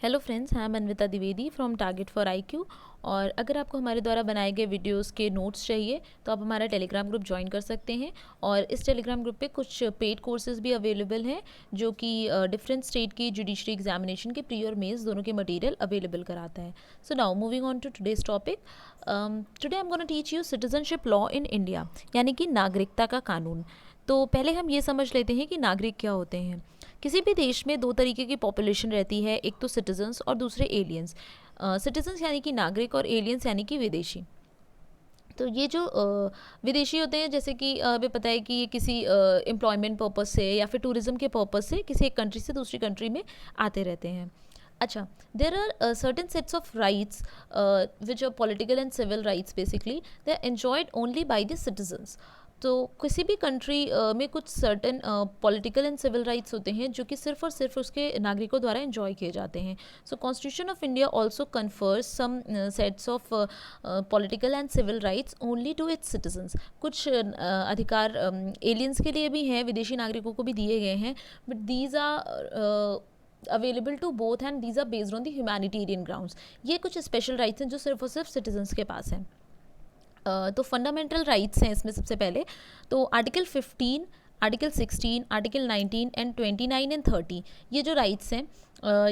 Hello friends, I am Anvita Dwivedi from target for IQ. और अगर आपको हमारे द्वारा बनाए गए वीडियोस के नोट्स चाहिए तो आप हमारा टेलीग्राम ग्रुप ज्वाइन कर सकते हैं। और इस टेलीग्राम ग्रुप पे कुछ पेड कोर्सेज भी अवेलेबल हैं जो कि डिफरेंट स्टेट की जुडिशरी एग्जामिनेशन के प्री और मेंस दोनों के मटेरियल अवेलेबल कराता है। So now moving on to today's topic. Today I am gonna teach you citizenship law in India, यानी कि नागरिकता का कानून। तो पहले हम ये समझ लेते हैं कि नागरिक क्या होते हैं। किसी भी देश में दो तरीके की पॉपुलेशन रहती है, एक तो सिटीजन्स और दूसरे एलियंस। सिटीजन्स यानी कि नागरिक और एलियंस यानी कि विदेशी। तो ये जो विदेशी होते हैं, जैसे कि हमें पता है कि ये किसी एम्प्लॉयमेंट पर्पस से या फिर टूरिज्म के पर्पस से किसी एक कंट्री से दूसरी कंट्री में आते रहते हैं। अच्छा, there are certain sets of rights which are political and civil rights, basically they are enjoyed only by the citizens. तो किसी भी कंट्री में कुछ certain political and civil rights होते हैं जो कि सिर्फ और सिर्फ उसके नागरिकों द्वारा एंजॉय किए जाते हैं। So constitution of India also confers some sets of political and civil rights only to its citizens. कुछ अधिकार एलियंस के लिए भी हैं, विदेशी नागरिकों को भी दिए गए हैं, but these are available to both and these are based on the humanitarian grounds. ये कुछ स्पेशल राइट्स हैं जो सिर्फ और सिर्फ सिटीजन्स के पास हैं। तो फंडामेंटल राइट्स हैं इसमें सबसे पहले। तो article 15, article 16, article 19 and 29 and 30, ये जो राइट्स हैं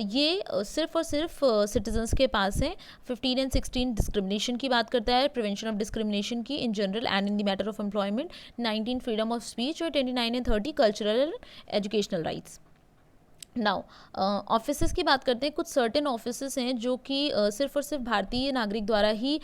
ये सिर्फ और सिर्फ सिटीजन्स के पास हैं। 15 एंड 16 डिस्क्रिमिनेशन की बात करता है, प्रिवेंशन ऑफ डिस्क्रिमिनेशन की in general and in the matter of employment. 19 freedom of speech और 29 and 30 cultural and educational rights. Now offices की बात करते हैं। कुछ सर्टेन ऑफिसेस हैं जो कि सिर्फ और सिर्फ भारतीय नागरिक द्वारा ही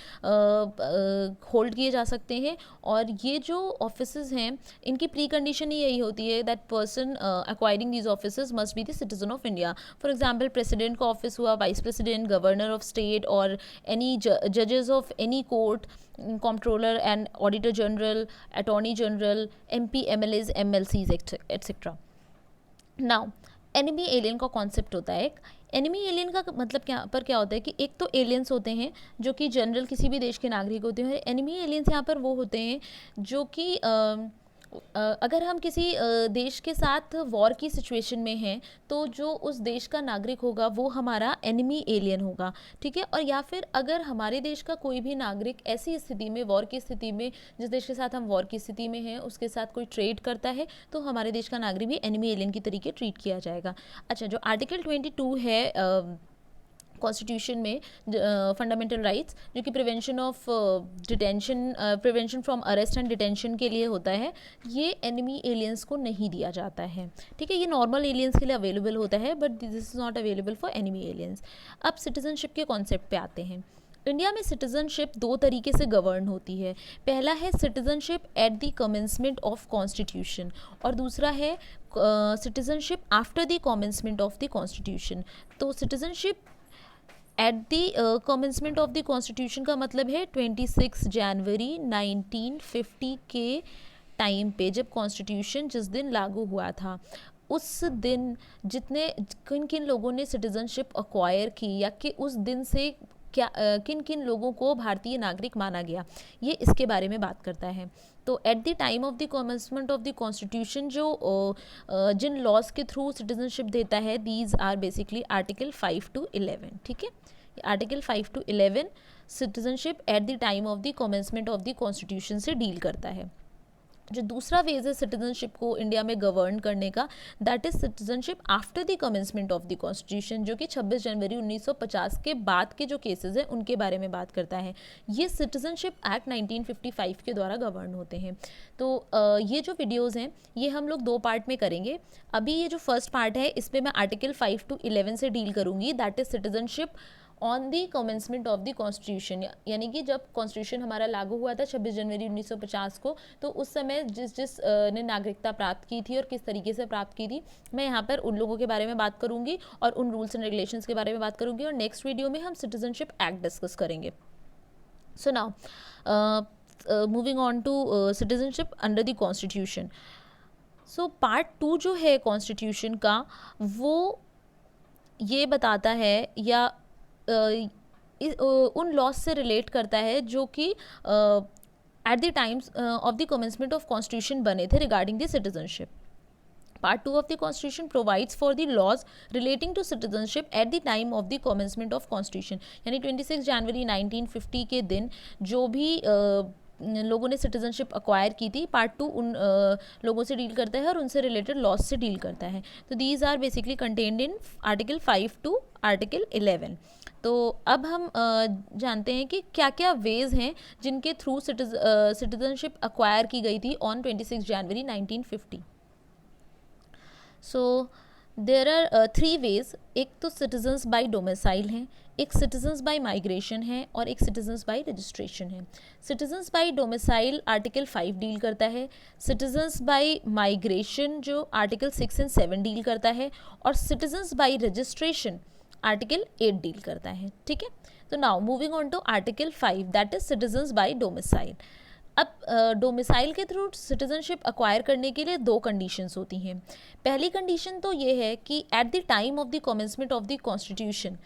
होल्ड किए जा सकते हैं। और ये जो ऑफिसेस हैं इनकी प्री कंडीशन ही यही होती है that person acquiring these offices must be the citizen of India. For example, president का ऑफिस हुआ, vice president, governor of state और एनी जजेस of any court, controller and auditor general, attorney general, MP, MLAs, MLCs etcetera. Now enemy alien का concept होता है। एक enemy alien का मतलब क्या होता है कि एक तो एलियंस होते हैं जो कि जनरल किसी भी देश के नागरिक होते हैं। एनिमी एलियंस यहाँ पर वो होते हैं जो कि अगर हम किसी देश के साथ वॉर की सिचुएशन में हैं तो जो उस देश का नागरिक होगा वो हमारा एनिमी एलियन होगा, ठीक है। और या फिर अगर हमारे देश का कोई भी नागरिक ऐसी स्थिति में, वॉर की स्थिति में, जिस देश के साथ हम वॉर की स्थिति में हैं उसके साथ कोई ट्रेड करता है तो हमारे देश का नागरिक भी एनिमी एलियन की तरीके ट्रीट किया जाएगा। अच्छा, जो आर्टिकल 22 है कॉन्स्टिट्यूशन में, फंडामेंटल राइट्स, जो कि prevention of detention, prevention from arrest and detention के लिए होता है, ये एनिमी एलियंस को नहीं दिया जाता है, ठीक है। ये नॉर्मल एलियंस के लिए अवेलेबल होता है but this is not available for enemy aliens. अब सिटीजनशिप के कॉन्सेप्ट पे आते हैं। इंडिया में सिटीजनशिप दो तरीके से गवर्न होती है। पहला है citizenship at the commencement of constitution और दूसरा है citizenship after the commencement of the constitution. तो citizenship at the commencement of the constitution का मतलब है 26 जनवरी 1950 के टाइम पे, जब कॉन्स्टिट्यूशन जिस दिन लागू हुआ था उस दिन जितने किन किन लोगों ने सिटीजनशिप अक्वायर की या कि उस दिन से क्या किन किन लोगों को भारतीय नागरिक माना गया, ये इसके बारे में बात करता है। तो at the time of the commencement of the constitution जो जिन लॉज के थ्रू सिटीजनशिप देता है, these are basically article 5 to 11, ठीक है। Article 5 to 11 citizenship at the time of the commencement of the constitution से डील करता है। जो दूसरा वेज है सिटीजनशिप को इंडिया में गवर्न करने का, that is citizenship after the commencement of the constitution, जो कि 26 जनवरी 1950 के बाद के जो केसेस हैं उनके बारे में बात करता है। ये सिटीजनशिप एक्ट 1955 के द्वारा गवर्न होते हैं। तो ये जो वीडियोज़ हैं ये हम लोग दो पार्ट में करेंगे। अभी ये जो फर्स्ट पार्ट है इसमें मैं आर्टिकल 5 to 11 से डील करूँगी, that is citizenship on the commencement of the constitution, यानी कि जब कॉन्स्टिट्यूशन हमारा लागू हुआ था 26 जनवरी 1950 को, तो उस समय जिस ने नागरिकता प्राप्त की थी और किस तरीके से प्राप्त की थी, मैं यहाँ पर उन लोगों के बारे में बात करूँगी और उन रूल्स एंड रेगुलेशंस के बारे में बात करूँगी। और नेक्स्ट वीडियो में हम सिटीजनशिप एक्ट डिस्कस करेंगे। So now moving on to citizenship under the constitution. So part 2 जो है कॉन्स्टिट्यूशन का वो ये बताता है या उन लॉज से रिलेट करता है जो कि at the times of the commencement of constitution बने थे regarding the citizenship. Part 2 of the Constitution provides for the laws relating to citizenship at the time of the commencement of Constitution. यानी 26 January 1950 के दिन जो भी लोगों ने citizenship acquire की थी, पार्ट 2 उन लोगों से डील करता है और उनसे रिलेटेड लॉज से डील करता है. तो these are basically contained in article 5 to article 11. तो अब हम जानते हैं कि क्या क्या वेज हैं जिनके थ्रू सिटीजनशिप अक्वायर की गई थी on 26 January 1950. So there are 3 ways. एक तो सिटीजन्स बाय डोमिसाइल हैं, एक सिटीजन्स बाय माइग्रेशन है और एक सिटीजन्स बाय रजिस्ट्रेशन है. Citizens by domicile article 5 deal करता है, सिटीजन्स बाय माइग्रेशन जो आर्टिकल 6 एंड 7 डील करता है, और citizens by registration article 8 deal करता है. ठीक है. तो now moving on to article 5 that is citizens by domicile. अब डोमिसाइल के थ्रू सिटीजनशिप अक्वायर करने के लिए 2 कंडीशंस होती हैं. पहली कंडीशन तो ये है कि eight the time of the commencement of the constitution,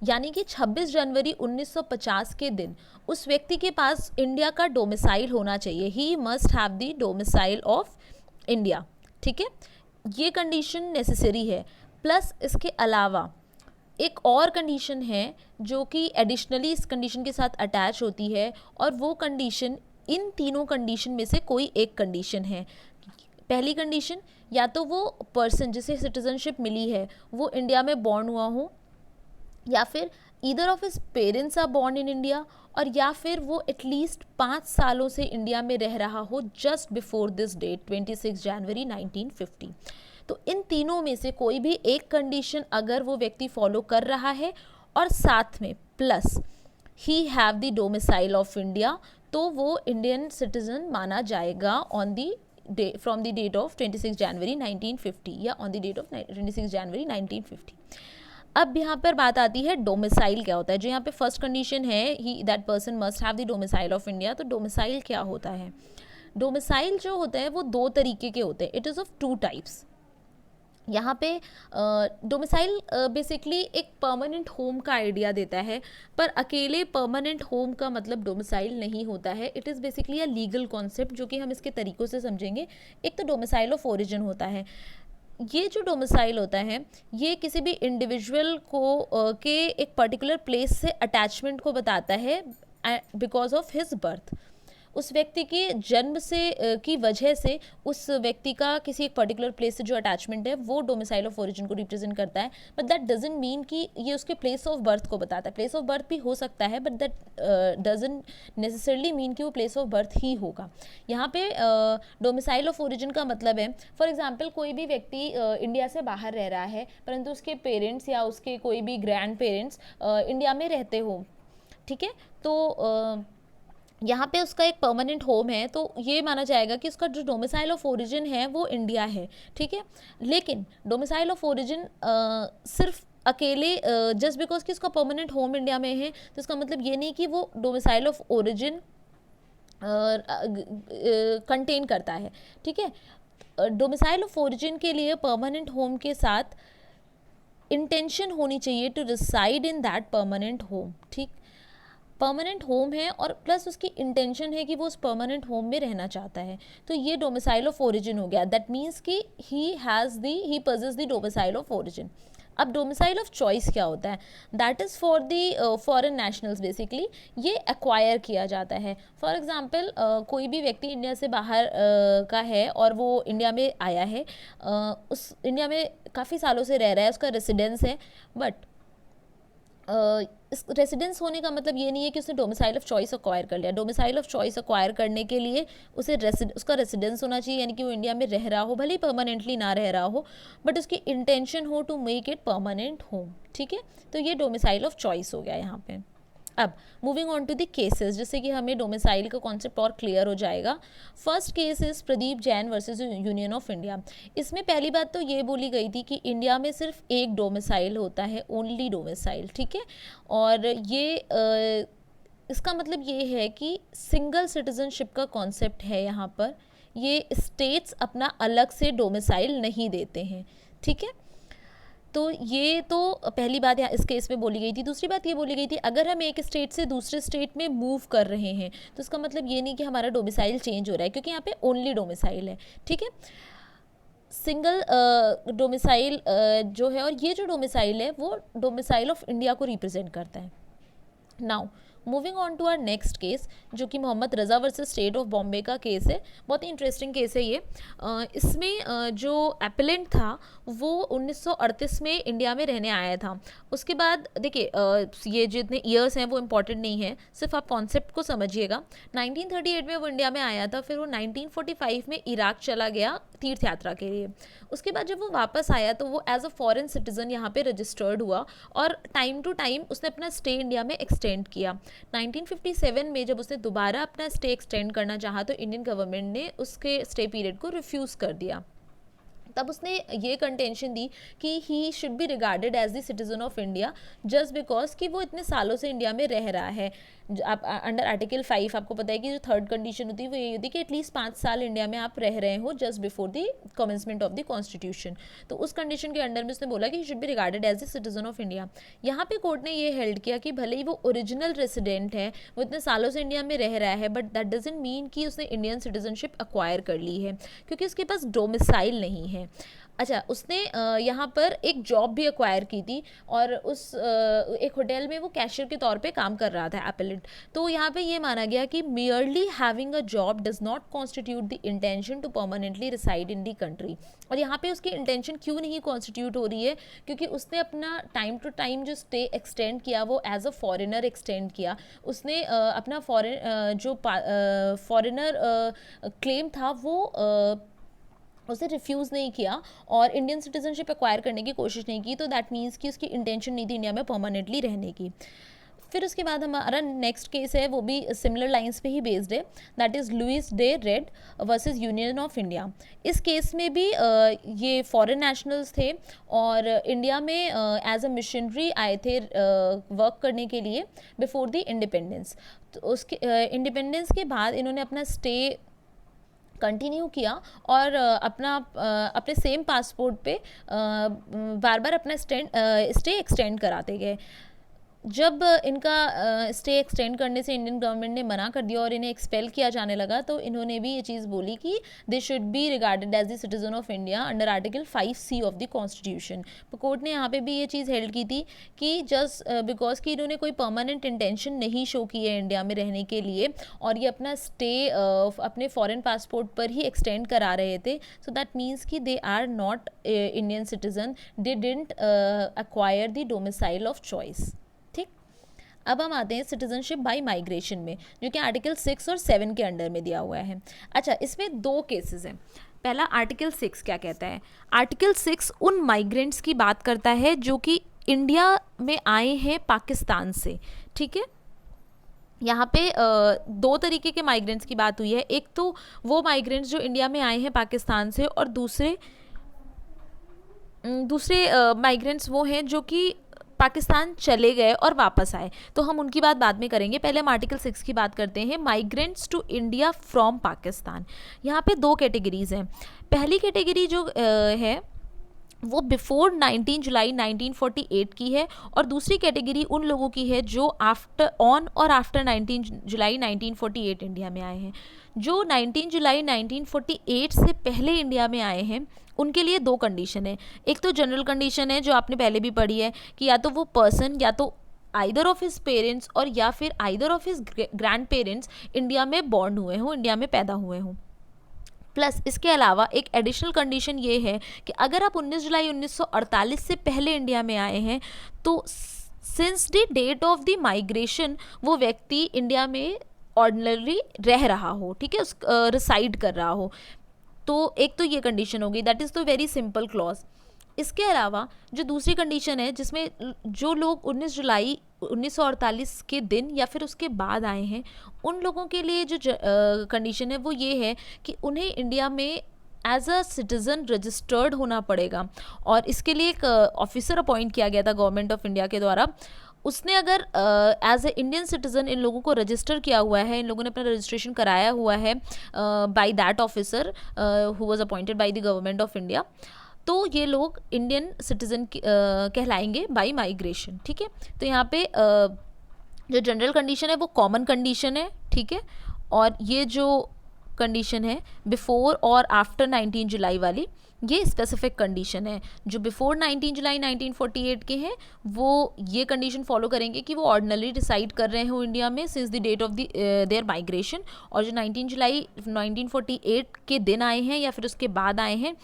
यानी कि 26 जनवरी 1950 के दिन उस व्यक्ति के पास इंडिया का डोमिसाइल होना चाहिए. He must have the domicile of India. ठीक है. ये कंडीशन नेसेसरी है. प्लस इसके अलावा एक और कंडीशन है जो कि एडिशनली इस कंडीशन के साथ अटैच होती है, और वो कंडीशन इन तीनों कंडीशन में से कोई एक कंडीशन है. पहली कंडीशन, या तो वो पर्सन जिसे सिटीजनशिप मिली है वो इंडिया में बॉर्न हुआ हो, या फिर either of his parents are born in India, और या फिर वो एटलीस्ट 5 सालों से इंडिया में रह रहा हो just before this date 26 January 1950. तो इन तीनों में से कोई भी एक कंडीशन अगर वो व्यक्ति फॉलो कर रहा है और साथ में plus he have the domicile of India, तो वो इंडियन सिटीजन माना जाएगा on the day from the date of 26 January 1950 या on the date of 26 January 1950. अब यहाँ पर बात आती है डोमिसाइल क्या होता है. जो यहाँ पे फर्स्ट कंडीशन है he that person must have the domicile of India. तो डोमिसाइल क्या होता है. डोमिसाइल जो होता है वो 2 तरीके के होते हैं. It is of 2 types. यहाँ पे डोमिसाइल बेसिकली एक परमानेंट होम का आइडिया देता है, पर अकेले परमानेंट होम का मतलब डोमिसाइल नहीं होता है. It is basically a legal concept जो कि हम इसके तरीक़ों से समझेंगे. एक तो डोमिसाइल ऑफ ओरिजिन होता है. ये जो डोमिसाइल होता है ये किसी भी इंडिविजुअल को के एक पर्टिकुलर प्लेस से अटैचमेंट को बताता है बिकॉज ऑफ हिज बर्थ. उस व्यक्ति के जन्म से की वजह से उस व्यक्ति का किसी एक पर्टिकुलर प्लेस से जो अटैचमेंट है वो डोमिसाइल ऑफ ओरिजिन को रिप्रेजेंट करता है. बट दैट डजंट मीन कि ये उसके प्लेस ऑफ बर्थ को बताता है. प्लेस ऑफ बर्थ भी हो सकता है, but that doesn't necessarily mean कि वो प्लेस ऑफ बर्थ ही होगा. यहाँ पे डोमिसाइल ऑफ ओरिजिन का मतलब है, फॉर एग्जाम्पल कोई भी व्यक्ति इंडिया से बाहर रह रहा है परंतु उसके पेरेंट्स या उसके कोई भी ग्रैंड पेरेंट्स इंडिया में रहते हो. ठीक है. तो यहाँ पे उसका एक परमानेंट होम है, तो ये माना जाएगा कि उसका जो डोमिसाइल ऑफ ओरिजिन है वो इंडिया है. ठीक है. लेकिन डोमिसाइल ऑफ ओरिजिन सिर्फ अकेले जस्ट बिकॉज कि उसका परमानेंट होम इंडिया में है तो इसका मतलब ये नहीं कि वो डोमिसाइल ऑफ ओरिजिन कंटेन करता है. ठीक है. डोमिसाइल ऑफ ओरिजिन के लिए परमानेंट होम के साथ इंटेंशन होनी चाहिए to reside in that permanent home. ठीक. परमानेंट होम है और प्लस उसकी इंटेंशन है कि वो उस परमानेंट होम में रहना चाहता है, तो ये डोमिसाइल ऑफ ओरिजिन हो गया. दैट मीन्स कि he possess the domicile of origin. अब डोमिसाइल ऑफ चॉइस क्या होता है. That is for the foreign nationals. Basically ये एक्वायर किया जाता है. फॉर एग्जांपल कोई भी व्यक्ति इंडिया से बाहर का है और वो इंडिया में आया है, उस इंडिया में काफ़ी सालों से रह रहा है, उसका रेसिडेंस है, बट इस रेसिडेंस होने का मतलब ये नहीं है कि उसने डोमिसाइल ऑफ चॉइस अक्वायर कर लिया. डोमिसाइल ऑफ चॉइस अक्वायर करने के लिए उसे उसका रेसिडेंस होना चाहिए, यानी कि वो इंडिया में रह रहा हो, भले ही परमानेंटली ना रह रहा हो, बट उसकी इंटेंशन हो to make it permanent home. ठीक है. तो ये डोमिसाइल ऑफ चॉइस हो गया यहाँ पे. अब moving on to the cases, जिससे कि हमें डोमिसाइल का कॉन्सेप्ट और क्लियर हो जाएगा. First case is Pradeep Jain versus Union of India. इसमें पहली बात तो ये बोली गई थी कि इंडिया में सिर्फ एक डोमिसाइल होता है, ओनली डोमिसाइल. ठीक है. और ये इसका मतलब ये है कि सिंगल सिटीजनशिप का कॉन्सेप्ट है यहाँ पर. ये स्टेट्स अपना अलग से डोमिसाइल नहीं देते हैं. ठीक है. तो ये तो पहली बात यहाँ इस केस में बोली गई थी. दूसरी बात ये बोली गई थी अगर हम एक स्टेट से दूसरे स्टेट में मूव कर रहे हैं तो इसका मतलब ये नहीं कि हमारा डोमिसाइल चेंज हो रहा है, क्योंकि यहाँ पे ओनली डोमिसाइल है. ठीक है. सिंगल डोमिसाइल जो है, और ये जो डोमिसाइल है वो डोमिसाइल ऑफ इंडिया को रिप्रेजेंट करता है। Now moving on to our next case, जो कि Mohammad Raza versus state of Bombay का केस है। बहुत ही इंटरेस्टिंग केस है ये। इसमें जो एपेलेंट था वो 1938 में इंडिया में रहने आया था। उसके बाद देखिए, ये जितने ईयर्स हैं वो इम्पॉर्टेंट नहीं है, सिर्फ आप कॉन्सेप्ट को समझिएगा। 1938 में वो इंडिया में आया था, फिर वो 1945 में इराक चला गया तीर्थ यात्रा के लिए। उसके बाद जब वो वापस आया तो वो एज अ फॉरेन सिटीज़न यहाँ पे रजिस्टर्ड हुआ, और टाइम टू टाइम उसने अपना स्टे इंडिया में एक्सटेंड किया। 1957 में जब उसने दोबारा अपना स्टे एक्सटेंड करना चाहा तो इंडियन गवर्नमेंट ने उसके स्टे पीरियड को रिफ्यूज़ कर दिया। तब उसने ये कंटेंशन दी कि he should be regarded as the citizen of India just because कि वो इतने सालों से इंडिया में रह रहा है। आप अंडर आर्टिकल 5 आपको पता है कि जो थर्ड कंडीशन होती है वो ये होती है कि एटलीस्ट 5 साल इंडिया में आप रह रहे हो just before the commencement of the constitution. तो उस कंडीशन के अंडर में उसने बोला कि he should be regarded as the citizen of India. यहाँ पे कोर्ट ने ये हेल्ड किया कि भले ही वो ओरिजिनल रेसिडेंट है, वो इतने सालों से इंडिया में रह रहा है, बट दैट डजंट मीन कि उसने इंडियन सिटीजनशिप अक्वायर कर ली है, क्योंकि उसके पास डोमिसाइल नहीं है। अच्छा, उसने यहाँ पर एक जॉब भी एक्वायर की थी, और उस एक होटल में वो कैशियर के तौर पे काम कर रहा था एपेलेंट। तो यहाँ पे ये माना गया कि merely having a job does not constitute the intention to permanently reside in the country. और यहाँ पे उसकी इंटेंशन क्यों नहीं कॉन्स्टिट्यूट हो रही है, क्योंकि उसने अपना टाइम टू टाइम जो स्टे एक्सटेंड किया वो एज अ फॉरेनर एक्सटेंड किया। उसने अपना फॉरेनर क्लेम था वो उसे रिफ्यूज़ नहीं किया और इंडियन सिटीजनशिप एक्वायर करने की कोशिश नहीं की। तो दैट मीन्स कि उसकी इंटेंशन नहीं थी इंडिया में परमानेंटली रहने की। फिर उसके बाद हमारा नेक्स्ट केस है, वो भी सिमिलर लाइंस पे ही बेस्ड है, that is Louis De Raedt versus Union of India. इस केस में भी ये फॉरेन नेशनल्स थे और इंडिया में एज अ मिशनरी आए थे वर्क करने के लिए बिफोर द इंडिपेंडेंस। तो उसके इंडिपेंडेंस के बाद इन्होंने अपना स्टे कंटिन्यू किया और अपने सेम पासपोर्ट पे बार बार अपना स्टे एक्सटेंड कराते गए। जब इनका स्टे एक्सटेंड करने से इंडियन गवर्नमेंट ने मना कर दिया और इन्हें एक्सपेल किया जाने लगा, तो इन्होंने भी ये चीज़ बोली कि they should be regarded as the citizen of India under article 5C of the constitution. तो कोर्ट ने यहाँ पे भी ये चीज़ हेल्ड की थी कि जस्ट बिकॉज कि इन्होंने कोई परमानेंट इंटेंशन नहीं शो की है इंडिया में रहने के लिए और ये अपना स्टे अपने फॉरेन पासपोर्ट पर ही एक्सटेंड करा रहे थे, सो दैट मीन्स कि they are not Indian citizen, they didn't acquire the domicile of choice. अब हम आते हैं सिटीजनशिप बाय माइग्रेशन में, जो कि आर्टिकल 6 और 7 के अंडर में दिया हुआ है। अच्छा, इसमें दो केसेस हैं। पहला आर्टिकल 6 क्या कहता है? आर्टिकल 6 उन माइग्रेंट्स की बात करता है जो कि इंडिया में आए हैं पाकिस्तान से। ठीक है, यहाँ पे दो तरीके के माइग्रेंट्स की बात हुई है। एक तो वो माइग्रेंट्स जो इंडिया में आए हैं पाकिस्तान से, और दूसरे माइग्रेंट्स वो हैं जो कि पाकिस्तान चले गए और वापस आए। तो हम उनकी बात बाद में करेंगे, पहले हम आर्टिकल 6 की बात करते हैं, migrants to India from Pakistan. यहाँ पे दो कैटेगरीज हैं। पहली कैटेगरी जो है वो बिफोर 19 जुलाई 1948 की है, और दूसरी कैटेगरी उन लोगों की है जो ऑन और आफ्टर 19 जुलाई 1948 इंडिया में आए हैं। जो 19 जुलाई 1948 से पहले इंडिया में आए हैं उनके लिए दो कंडीशन है। एक तो जनरल कंडीशन है जो आपने पहले भी पढ़ी है कि या तो वो पर्सन या तो आइदर ऑफ हिज पेरेंट्स और या फिर either of his grand parents India में बॉर्न हुए हों, इंडिया में पैदा हुए हों। प्लस इसके अलावा एक एडिशनल कंडीशन ये है कि अगर आप 19 जुलाई 1948 से पहले इंडिया में आए हैं तो since the date of the migration वो व्यक्ति इंडिया में ऑर्डिनरी रह रहा हो, ठीक है, रिसाइड कर रहा हो। तो एक तो ये कंडीशन होगी, that is the very simple clause. इसके अलावा जो दूसरी कंडीशन है जिसमें जो लोग 19 जुलाई 1948 के दिन या फिर उसके बाद आए हैं उन लोगों के लिए जो कंडीशन है वो ये है कि उन्हें इंडिया में एज अ सिटीज़न रजिस्टर्ड होना पड़ेगा, और इसके लिए एक ऑफिसर अपॉइंट किया गया था गवर्नमेंट ऑफ इंडिया के द्वारा। उसने अगर एज ए इंडियन सिटीज़न इन लोगों को रजिस्टर किया हुआ है, इन लोगों ने अपना रजिस्ट्रेशन कराया हुआ है by that officer who was appointed by the government of India, तो ये लोग इंडियन सिटीज़न कहलाएंगे बाय माइग्रेशन। ठीक है, तो यहाँ पे जो जनरल कंडीशन है वो कॉमन कंडीशन है, ठीक है, और ये जो कंडीशन है बिफोर और आफ्टर 19 जुलाई वाली ये स्पेसिफिक कंडीशन है। जो बिफोर 19 जुलाई 1948 के हैं वो ये कंडीशन फॉलो करेंगे कि वो ऑर्डिनली डिसाइड कर रहे हो इंडिया में since the date of the their migration, और जो 19 जुलाई 1948 के दिन आए हैं या फिर उसके बाद आए हैं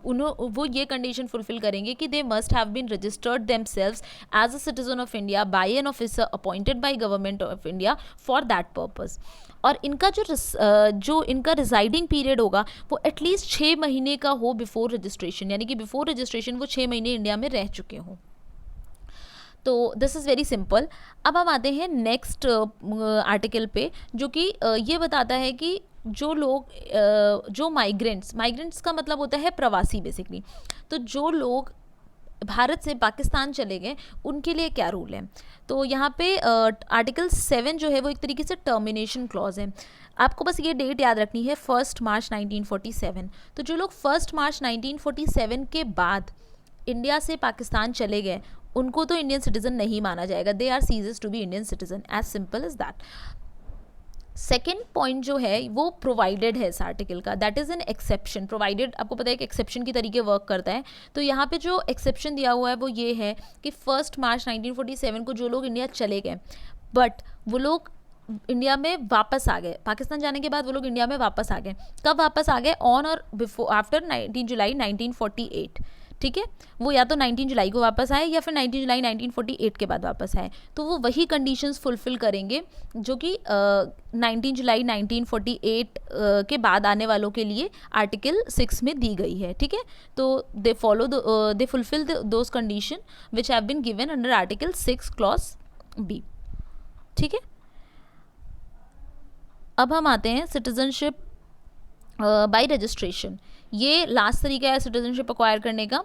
वो ये कंडीशन फुलफिल करेंगे कि they must have been registered themselves as a citizen of India by an officer appointed by government of India for that purpose. और इनका जो इनका रिजाइडिंग पीरियड होगा वो एटलीस्ट 6 महीने का हो बिफोर रजिस्ट्रेशन, यानी कि बिफोर रजिस्ट्रेशन वो 6 महीने इंडिया में रह चुके हों। तो दिस इज़ वेरी सिंपल। अब हम आते हैं नेक्स्ट आर्टिकल पे, जो कि ये बताता है कि जो लोग जो माइग्रेंट्स का मतलब होता है प्रवासी बेसिकली, तो जो लोग भारत से पाकिस्तान चले गए उनके लिए क्या रूल है। तो यहाँ पे आर्टिकल 7 जो है वो एक तरीके से टर्मिनेशन क्लॉज है। आपको बस ये डेट याद रखनी है 1 मार्च 1947। तो जो लोग 1 मार्च 1947 के बाद इंडिया से पाकिस्तान चले गए उनको तो इंडियन सिटीजन नहीं माना जाएगा, they are ceases to be Indian citizen, as simple as that. Second point जो है वो प्रोवाइडेड है इस आर्टिकल का, that is an exception. Provided आपको पता है कि एक्सेप्शन की तरीके वर्क करता है, तो यहाँ पे जो एक्सेप्शन दिया हुआ है वो ये है कि 1 मार्च 1947 को जो लोग इंडिया चले गए बट वो लोग इंडिया में वापस आ गए, पाकिस्तान जाने के बाद वो लोग इंडिया में वापस आ गए। कब वापस आ गए? ऑन और बिफोर आफ्टर 19 जुलाई 1948, ठीक है। वो या तो 19 जुलाई को वापस आए या फिर 19 जुलाई 1948 के बाद वापस आए, तो वो वही कंडीशंस फुलफिल करेंगे जो कि 19 जुलाई 1948 के बाद आने वालों के लिए आर्टिकल 6 में दी गई है, ठीक है। तो they fulfil those condition which have been given under article 6 clause B, ठीक है। अब हम आते हैं सिटीजनशिप बाय रजिस्ट्रेशन। ये लास्ट तरीका है सिटीजनशिप अक्वायर करने का।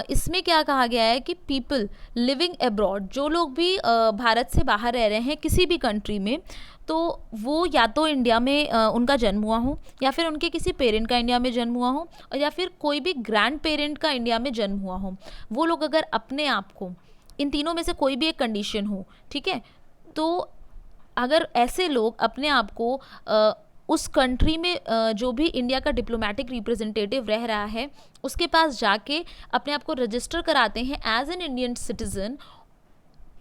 इसमें क्या कहा गया है कि पीपल लिविंग अब्रॉड, जो लोग भी भारत से बाहर रह रहे हैं किसी भी कंट्री में, तो वो या तो इंडिया में उनका जन्म हुआ हो, या फिर उनके किसी पेरेंट का इंडिया में जन्म हुआ हो, और या फिर कोई भी ग्रैंड पेरेंट का इंडिया में जन्म हुआ हो, वो लोग अगर अपने आप को इन तीनों में से कोई भी एक कंडीशन हो, ठीक है, तो अगर ऐसे लोग अपने आप को उस कंट्री में जो भी इंडिया का डिप्लोमेटिक रिप्रेजेंटेटिव रह रहा है उसके पास जाके अपने आप को रजिस्टर कराते हैं as an Indian citizen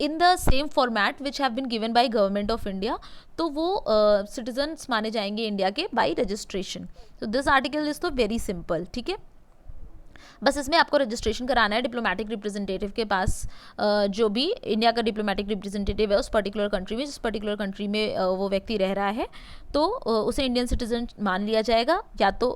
in the same format which have been given by government of India, तो वो सिटीजन्स माने जाएंगे इंडिया के बाय रजिस्ट्रेशन। तो दिस आर्टिकल इज तो वेरी सिंपल, ठीक है। बस इसमें आपको रजिस्ट्रेशन कराना है डिप्लोमेटिक रिप्रेजेंटेटिव के पास, जो भी इंडिया का डिप्लोमेटिक रिप्रेजेंटेटिव है उस पर्टिकुलर कंट्री में, जिस पर्टिकुलर कंट्री में वो व्यक्ति रह रहा है, तो उसे इंडियन सिटीजन मान लिया जाएगा। या तो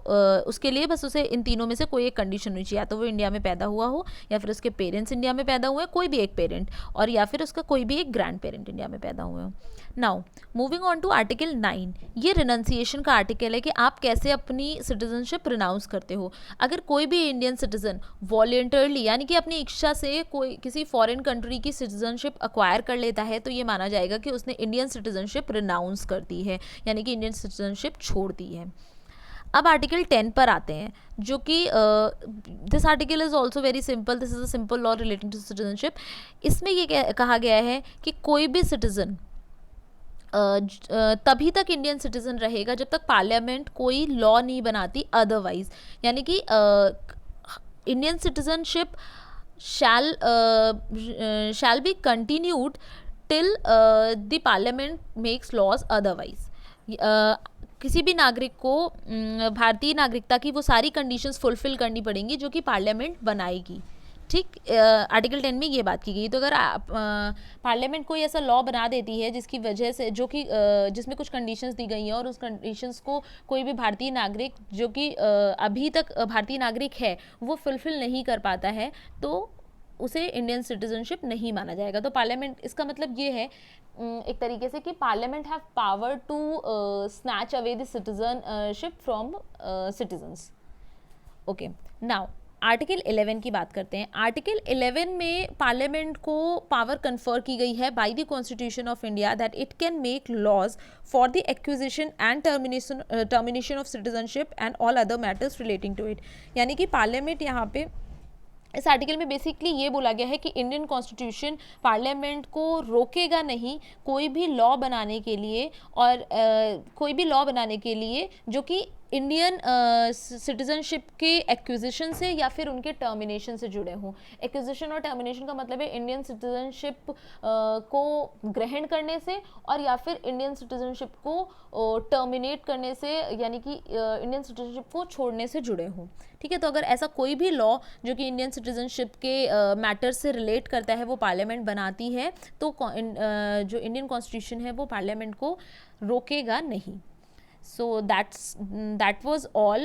उसके लिए बस उसे इन तीनों में से कोई एक कंडीशन होनी चाहिए, या तो वो इंडिया में पैदा हुआ हो, या फिर उसके पेरेंट्स इंडिया में पैदा हुए, कोई भी एक पेरेंट, और या फिर उसका कोई भी एक ग्रैंड पेरेंट इंडिया में पैदा हुए हो। Now moving on to article 9, ये रिनाउंसिएशन का आर्टिकल है कि आप कैसे अपनी सिटीजनशिप रिनाउंस करते हो। अगर कोई भी इंडियन सिटीजन वॉलंटरली यानी कि अपनी इच्छा से कोई किसी फॉरेन कंट्री की सिटीजनशिप अक्वायर कर लेता है, तो ये माना जाएगा कि उसने इंडियन सिटीजनशिप रिनाउंस कर दी है, यानी कि इंडियन सिटीजनशिप छोड़ दी है। अब आर्टिकल 10 पर आते हैं, जो कि this article is also very simple, this is a simple law relating to citizenship. इसमें ये कहा गया है कि कोई भी सिटीजन तभी तक इंडियन सिटीजन रहेगा जब तक पार्लियामेंट कोई लॉ नहीं बनाती अदरवाइज, यानी कि Indian citizenship shall be continued till the parliament makes laws otherwise। किसी भी नागरिक को भारतीय नागरिकता की वो सारी कंडीशंस फुलफिल करनी पड़ेंगी जो कि पार्लियामेंट बनाएगी, ठीक। आर्टिकल 10 में ये बात की गई। तो अगर पार्लियामेंट कोई ऐसा लॉ बना देती है जिसकी वजह से जो कि जिसमें कुछ कंडीशंस दी गई हैं और उस कंडीशंस को कोई भी भारतीय नागरिक जो कि अभी तक भारतीय नागरिक है वो फुलफिल नहीं कर पाता है, तो उसे इंडियन सिटीजनशिप नहीं माना जाएगा। तो पार्लियामेंट, इसका मतलब ये है एक तरीके से कि parliament have power to snatch away the citizenship from citizens. Okay, now article 11 की बात करते हैं। आर्टिकल 11 में पार्लियामेंट को पावर कन्फर की गई है by the constitution of India that it can make laws for the acquisition and termination of citizenship and all other matters relating to it. यानी कि पार्लियामेंट यहाँ पे इस आर्टिकल में बेसिकली ये बोला गया है कि इंडियन कॉन्स्टिट्यूशन पार्लियामेंट को रोकेगा नहीं कोई भी लॉ बनाने के लिए, और कोई भी लॉ बनाने के लिए जो कि इंडियन सिटीजनशिप के एक्विजिशन से या फिर उनके टर्मिनेशन से जुड़े हों। एक्विजिशन और टर्मिनेशन का मतलब है इंडियन सिटीजनशिप को ग्रहण करने से और या फिर इंडियन सिटीजनशिप को टर्मिनेट करने से, यानी कि इंडियन सिटीजनशिप को छोड़ने से जुड़े हों। ठीक है, तो अगर ऐसा कोई भी लॉ जो कि इंडियन सिटीजनशिप के मैटर से रिलेट करता है वो पार्लियामेंट बनाती है, तो जो इंडियन कॉन्स्टिट्यूशन है वो पार्लियामेंट को रोकेगा नहीं। So that was all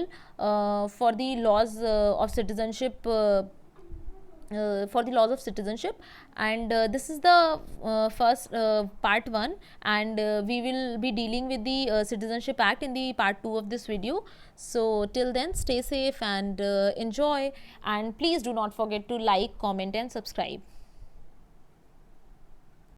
for the laws of citizenship, for the laws of citizenship, and this is the first part 1, and we will be dealing with the Citizenship Act in the part 2 of this video. So till then, stay safe and enjoy, and please do not forget to like, comment and subscribe.